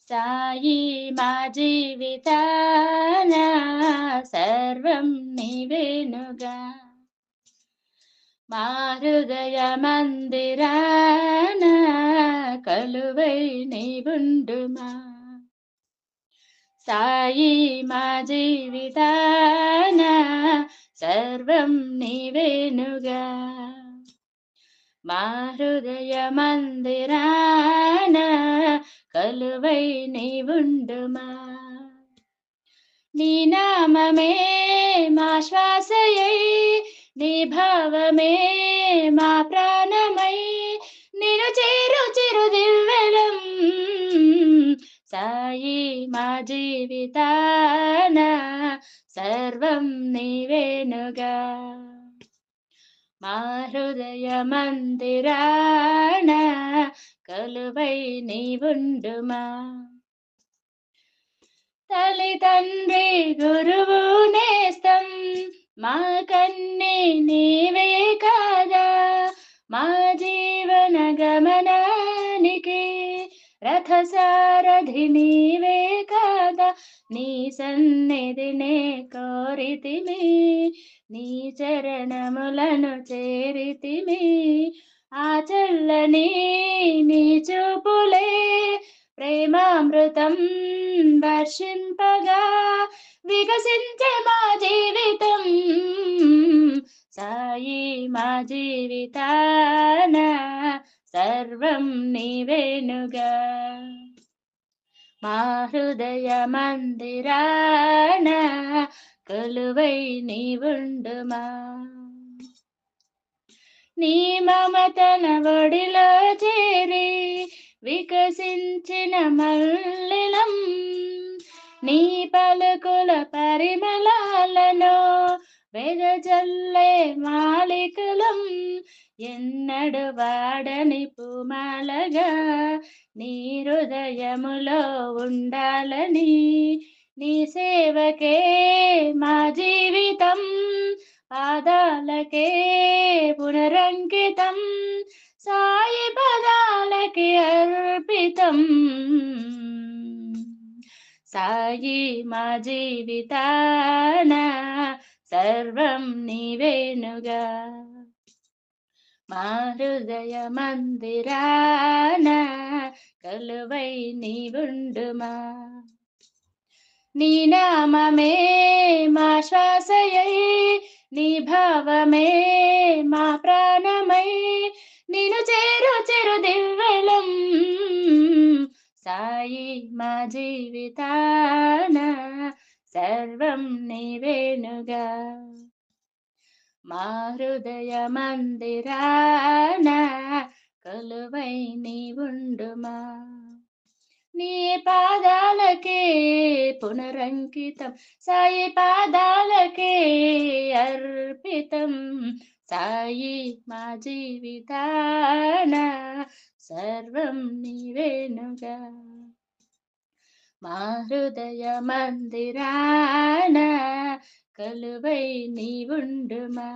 సాయి మా జీవితాన సర్వం నీవేనుగా, మా హృదయ మందిరాన కలువై నీవుండుమా. సాయి మా జీవితాన సర్వం నీవేనుగా, మా హృదయ మందిరాన కలువై నీవుండుమా. నీ నామమే మా శ్వాసయై, నీ భావమే మా ప్రాణమై, నిన్ను చేరు చిరు దివ్వెలం. సాయి మా జీవితాన సర్వం నీవేనుగా, మా హృదయ మందిరాన కలువై నీవుండుమా. తల్లిదండ్రి గురువు నేస్తం మా కన్నే నీవే కాదా, మా జీవన గమనానికి రథసారథి నీవే కాదా. నీ సన్నిధినే కోరితిమి, నీ చరణములను చేరితిమి. ఆ చల్లని నీ చూపులే ప్రేమామృతం వర్షింపగా వికసించే మా జీవితం. సాయి మా జీవితాన సర్వం నీవేనుగా, మా హృదయ మందిరాన కొలువై నీవుండుమా. నీ మమతల ఒడిలో చేరి వికసించిన మల్లిలం, నీ పలుకుల పరిమళాలను వెదజల్లే మాలికలం. ఎన్నడు వాడని పూమాలగా నీ హృదయములో ఉండాలని, నీ సేవకే మా జీవితం, పాదాలకే పునరంకితం. సాయి పదాలకి అర్పితం. సాయి మా జీవితాన సర్వం నీవేనుగా, మా హృదయ మందిరాన కలువై నీవుండుమా. నీ నామమే మా శ్వాసయై, నీ భావమే మా ప్రాణమై, నిన్ను చేరు చిరు దివ్వెలం. సాయి మా జీవితాన సర్వం నీవేనుగా, మా హృదయ మందిరాన కొలువై నీవుండుమా. నీ పాదాలకే పునరంకితం, సాయి పాదాలకే అర్పితం. సాయి మా జీవితాన సర్వం నీవేనుగా, మా హృదయ మందిరాన కలువై నీవుండుమా.